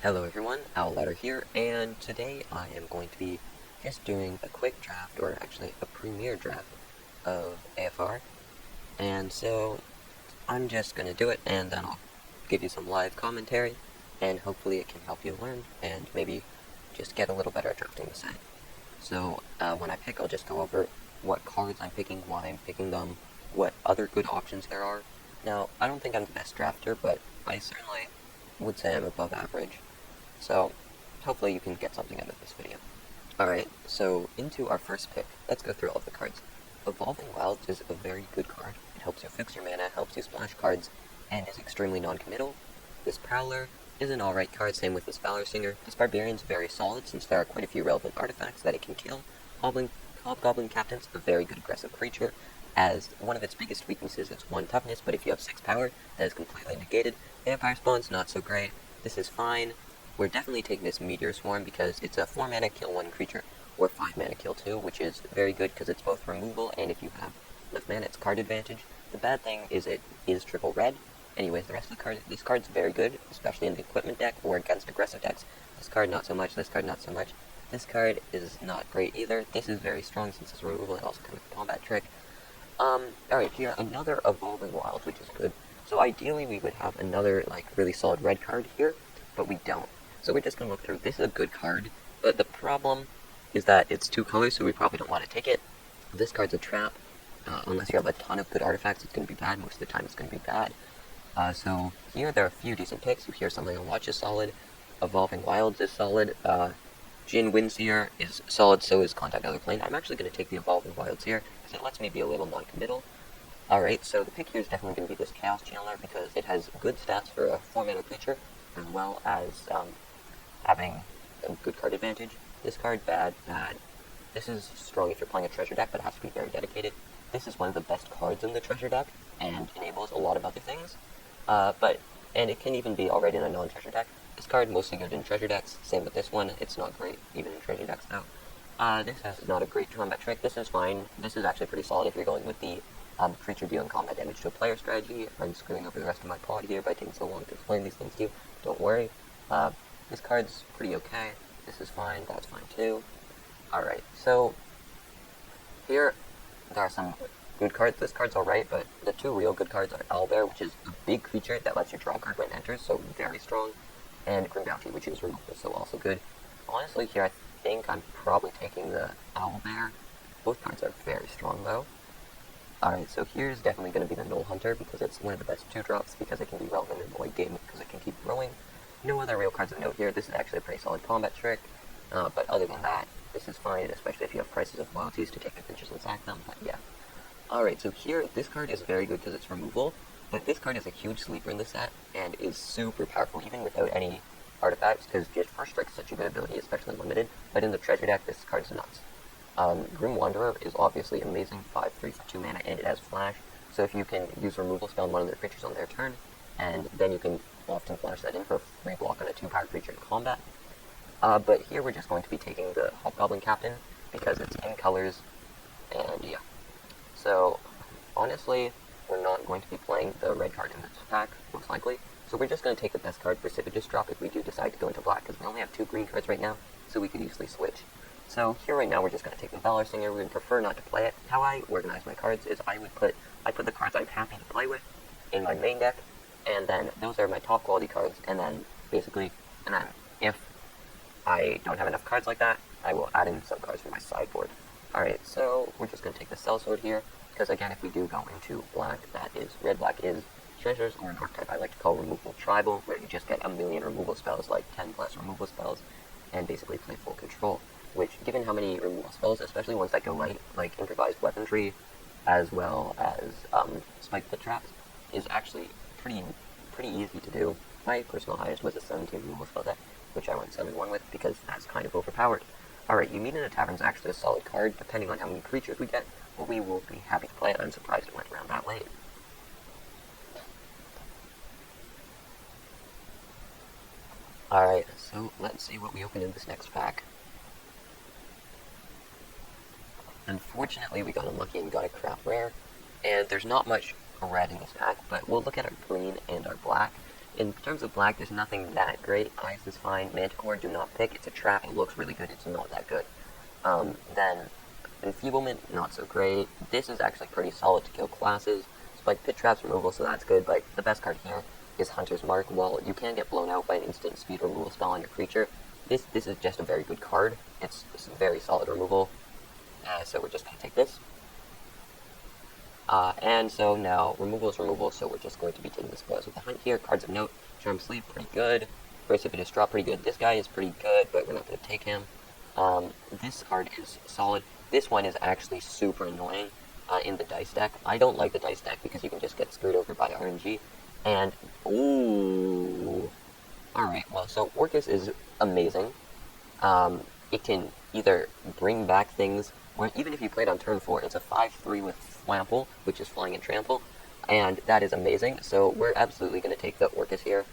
Hello everyone, Owlladder here, and today I am going to be just doing a quick draft, or actually a premiere draft, of AFR. And so I'm just going to do it, and then I'll give you some live commentary, and hopefully it can help you learn, and maybe just get a little better at drafting the set. So when I pick, I'll just go over what cards I'm picking, why I'm picking them, what other good options there are. Now, I don't think I'm the best drafter, but I certainly would say I'm above average. So, hopefully you can get something out of this video. Alright, so into our first pick. Let's go through all of the cards. Evolving Wilds is a very good card. It helps you fix your mana, helps you splash cards, and is extremely non-committal. This Prowler is an alright card, same with this Valor Singer. This Barbarian's very solid since there are quite a few relevant artifacts that it can kill. Hobgoblin Captain's a very good aggressive creature, as one of its biggest weaknesses is 1 toughness, but if you have 6 power, that is completely negated. Vampire Spawn's not so great. This is fine. We're definitely taking this Meteor Swarm because it's a 4 mana kill 1 creature, or 5 mana kill 2, which is very good because it's both removal and if you have enough mana, it's card advantage. The bad thing is it is triple red. Anyways, the rest of the card, this card's very good, especially in the equipment deck or against aggressive decks. This card not so much, this card not so much. This card is not great either. This is very strong since it's removal, it also comes with a combat trick. Alright, here, another Evolving Wild, which is good. So ideally we would have another, really solid red card here, but we don't. So we're just going to look through. This is a good card, but the problem is that it's 2 colors, so we probably don't want to take it. This card's a trap. Unless you have a ton of good artifacts, it's going to be bad. Most of the time it's going to be bad. So here there are a few decent picks. You hear Something on Watch is solid. Evolving Wilds is solid. Jhin Windseer is solid, so is Contact Other Plane. I'm actually going to take the Evolving Wilds here, because it lets me be a little non-committal. Alright, so the pick here is definitely going to be this Chaos Channeler, because it has good stats for a 4-mana creature, as well as having a good card advantage. This card, bad. This is strong if you're playing a treasure deck, but it has to be very dedicated. This is one of the best cards in the treasure deck, and enables a lot of other things. And it can even be already in a non-treasure deck. This card, mostly good in treasure decks. Same with this one, it's not great, even in treasure decks though. This has not a great combat trick. This is fine. This is actually pretty solid if you're going with the creature dealing combat damage to a player strategy. I'm screwing over the rest of my pod here by taking so long to explain these things to you. Don't worry. This card's pretty okay. This is fine. That's fine too. Alright, so here there are some good cards. This card's alright, but the 2 real good cards are Owlbear, which is a big creature that lets you draw a card when it enters, so very strong, and Grim Bounty, which is removal, so also good. Honestly, here I think I'm probably taking the Owlbear. Both cards are very strong though. Alright, so here's definitely going to be the Null Hunter, because it's one of the best 2-drops, because it can be relevant in the late game, because it can keep growing. No other real cards of note here. This is actually a pretty solid combat trick, but other than that, this is fine, especially if you have Prices of Loyalties to take advantage and sack them, but yeah. Alright, so here, this card is very good because it's removal, but this card is a huge sleeper in the set, and is super powerful, even without any artifacts, because just First Strike is such a good ability, especially limited, but in the treasure deck, this card's nuts. Grim Wanderer is obviously amazing, 5/3 for 2 mana, and it has Flash, so if you can use a removal spell on one of their creatures on their turn, and then you can often flash that in for a free block on a 2-power creature in combat. But here we're just going to be taking the Hobgoblin Captain, because it's in colors, and yeah. So, honestly, we're not going to be playing the red card in this pack, most likely, so we're just going to take the best card, Precipitous Drop, if we do decide to go into black, because we only have 2 green cards right now, so we could easily switch. So here right now we're just going to take the Valor Singer. We would prefer not to play it. How I organize my cards is I put the cards I'm happy to play with in my main deck, and then those are my top quality cards, and then if I don't have enough cards like that, I will add in some cards from my sideboard. Alright, so we're just going to take the Sellsword here, because again, if we do go into black, that is, red-black is treasures, or an archetype I like to call Removal Tribal, where you just get a million removal spells, like 10 plus removal spells, and basically play full control. Which, given how many removal spells, especially ones that go light, like Improvised Weaponry, as well as Spike Pit Traps, is actually pretty easy to do. My personal highest was a 17 removal spell deck, which I went 7-1 with, because that's kind of overpowered. Alright, You Meet in a Tavern is actually a solid card, depending on how many creatures we get, but we will be happy to play it. I'm surprised it went around that late. Alright, so let's see what we open in this next pack. Unfortunately, we got unlucky and got a crap rare, and there's not much red in this pack, but we'll look at our green and our black. In terms of black, there's nothing that great. Ice is fine. Manticore, do not pick. It's a trap. It looks really good. It's not that good. Then Enfeeblement, not so great. This is actually pretty solid to kill classes. Spike Pit Traps removal, so that's good, but the best card here is Hunter's Mark. While you can get blown out by an instant speed removal spell on your creature, this is just a very good card. It's very solid removal. So we're just going to take this. And so now, removal is removal, so we're just going to be taking the Spoils with the Hunt here. Cards of note, Charm Sleeve, pretty good. Precipitous Drop, pretty good. This guy is pretty good, but we're not going to take him. This card is solid. This one is actually super annoying in the dice deck. I don't like the dice deck because you can just get screwed over by RNG. And, ooh. Alright, well, so Orcus is amazing. It can either bring back things, or even if you play it on turn 4, it's a 5/3 with Flample, which is Flying and Trample, and that is amazing. So we're absolutely going to take the Orcus here,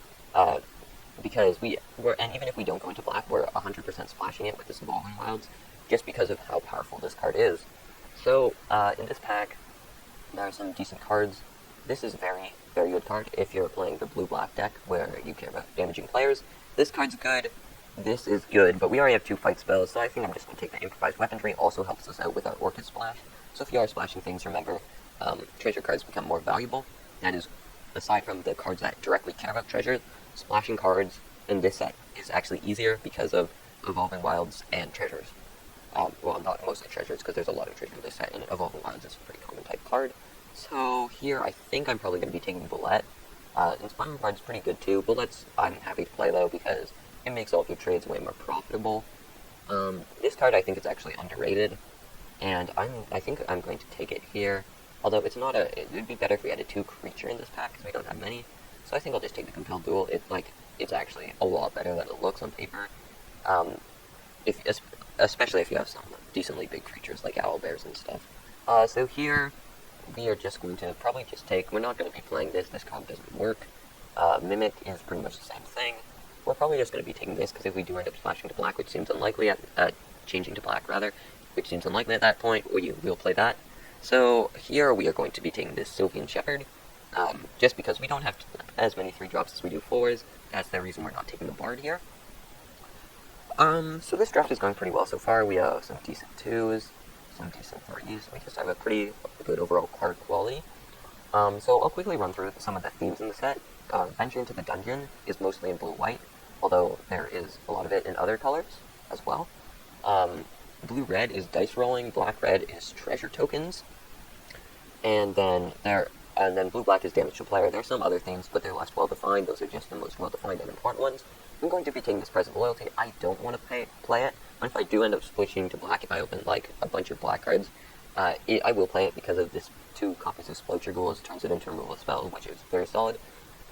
because and even if we don't go into black, we're 100% splashing it with this Evolving Wilds, just because of how powerful this card is. So, in this pack, there are some decent cards. This is a very, very good card if you're playing the blue-black deck, where you care about damaging players. This card's good. This is good, but we already have 2 fight spells, so I think I'm just going to take the Improvised Weaponry. Also helps us out with our Orchid Splash. So if you are splashing things, remember, treasure cards become more valuable. That is, aside from the cards that directly care about treasure, splashing cards in this set is actually easier because of Evolving Wilds and treasures. Well, not mostly treasures, because there's a lot of treasure in this set, and Evolving Wilds is a pretty common type card. So here, I think I'm probably going to be taking Bullet. Inspiring Card's pretty good too. Bullet's I'm happy to play though, because it makes all of your trades way more profitable. This card I think is actually underrated, and I think I'm going to take it here. Although it's not it would be better if we had a 2 creature in this pack, because we don't have many. So I think I'll just take the Compelled Duel. It's actually a lot better than it looks on paper. Especially if you have some decently big creatures like owlbears and stuff. So here, we are just going to probably just take, we're not going to be playing this card doesn't work. Mimic is pretty much the same thing. We're probably just going to be taking this, because if we do end up splashing to black, which seems unlikely, changing to black rather, which seems unlikely at that point, we'll play that. So here we are going to be taking this Sylvian Shepherd, just because we don't have as many 3-drops as we do 4s. That's the reason we're not taking the Bard here. So this draft is going pretty well so far. We have some decent 2s, some decent 3s. We just have a pretty good overall card quality. So I'll quickly run through some of the themes in the set. Venture into the Dungeon is mostly in blue-white, although there is a lot of it in other colors as well. Blue-red is dice rolling, black-red is treasure tokens, and then blue-black is damage to player. There are some other themes, but they're less well-defined. Those are just the most well-defined and important ones. I'm going to be taking this Present Loyalty. I don't want to play it, but if I do end up switching to black, if I open like a bunch of black cards, I will play it because of this 2 copies of Sploacher Ghouls turns it into a removal spell, which is very solid.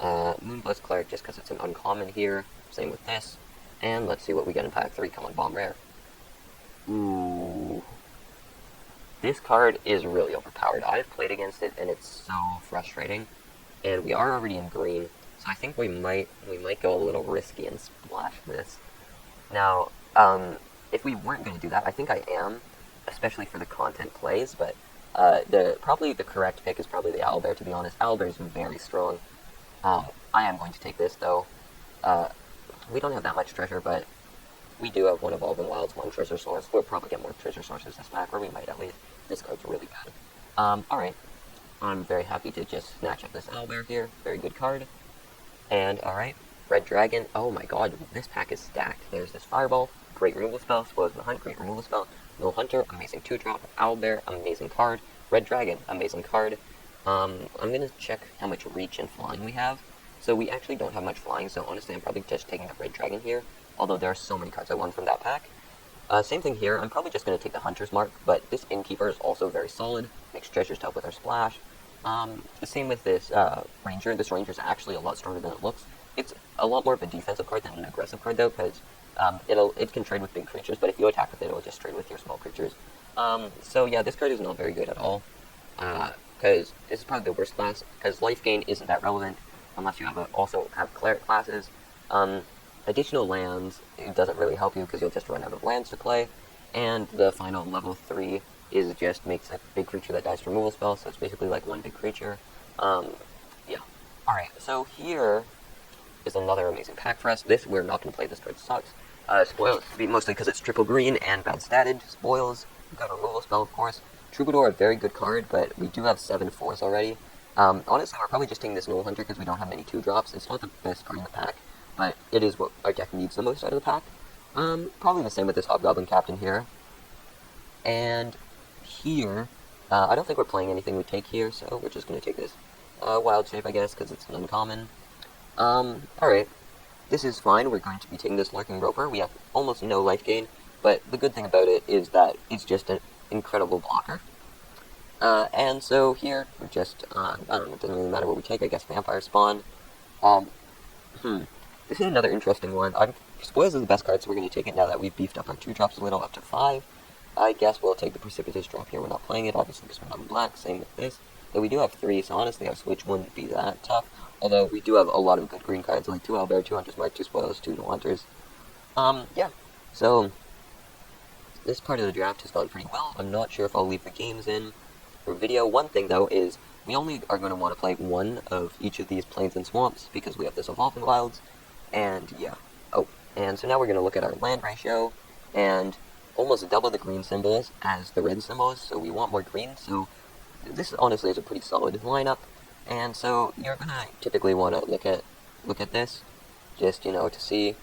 Moonblast Cleric just because it's an uncommon here. Same with this. And let's see what we get in pack 3. Come on, Bomb Rare. Ooh. This card is really overpowered. I've played against it, and it's so frustrating. And we are already in green, so I think we might go a little risky and splash this. Now, if we weren't going to do that, I think I am, especially for the content plays, but probably the correct pick is probably the Owlbear, to be honest. Owlbear is very strong. I am going to take this, though. We don't have that much treasure, but we do have 1 Evolving Wilds, 1 treasure source. We'll probably get more treasure sources this pack, or we might at least. This card's really bad. Alright. I'm very happy to just snatch up this Owlbear here. Very good card. And, alright. Red Dragon. Oh my god, this pack is stacked. There's this Fireball, great removal spell. Spoils the Hunt, great removal spell. No Hunter, amazing 2-drop. Owlbear, amazing card. Red Dragon, amazing card. I'm gonna check how much reach and flying we have. So we actually don't have much flying, so honestly I'm probably just taking the Red Dragon here. Although there are so many cards I won from that pack. Same thing here, I'm probably just going to take the Hunter's Mark, but this Innkeeper is also very solid. Makes treasures to help with our splash. The same with this Ranger. This Ranger is actually a lot stronger than it looks. It's a lot more of a defensive card than an aggressive card though, because it can trade with big creatures, but if you attack with it, it'll just trade with your small creatures. So yeah, this card is not very good at all, because this is probably the worst class, because life gain isn't that relevant, unless you also have cleric classes. Additional lands, it doesn't really help you because you'll just run out of lands to play. And the final level 3 is just makes a big creature that dies to removal spell, so it's basically like 1 big creature. Yeah. Alright, so here is another amazing pack for us. This, we're not going to play. This card sucks. Spoils, mostly because it's triple green and bad statted. Spoils, we've got a removal spell, of course. Troubadour, a very good card, but we do have 7 4s already. Honestly, we're probably just taking this Null Hunter because we don't have many 2-drops. It's not the best card in the pack, but it is what our deck needs the most out of the pack. Probably the same with this Hobgoblin Captain here. And here, I don't think we're playing anything we take here, so we're just going to take this Wild Shape, I guess, because it's an uncommon. Alright. This is fine. We're going to be taking this Lurking Roper. We have almost no life gain, but the good thing about it is that it's just an incredible blocker. And so here, we're just, I don't know, it doesn't really matter what we take, I guess Vampire Spawn. This is another interesting one. Spoils is the best card, so we're going to take it now that we've beefed up our 2-drops a little, up to 5. I guess we'll take the Precipitous drop here. We're not playing it, obviously, because we're not in black. Same with this. Though we do have 3, so honestly, our switch wouldn't be that tough. Although, we do have a lot of good green cards, like 2 Owlbear, 2 Hunter's Mark, 2 Spoils, 2 Null Hunters. Yeah. So, this part of the draft has gone pretty well. I'm not sure if I'll leave the games in for video. One thing, though, is we only are going to want to play one of each of these Plains and Swamps, because we have this Evolving Wilds. And, yeah. Oh, and so now we're going to look at our land ratio, and almost double the green symbols as the red symbols, so we want more green, so this honestly is a pretty solid lineup. And so you're going to typically want to look at this, just, you know, to see,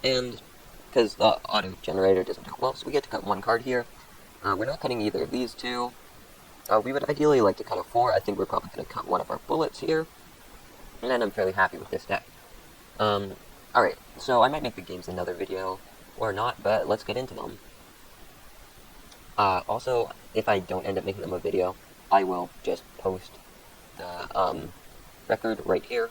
and because the auto generator doesn't do well, so we get to cut 1 card here. We're not cutting either of these 2. We would ideally like to cut a 4. I think we're probably going to cut 1 of our bullets here, and then I'm fairly happy with this deck. Alright, so I might make the games another video, or not, but let's get into them. Also, if I don't end up making them a video, I will just post the, record right here,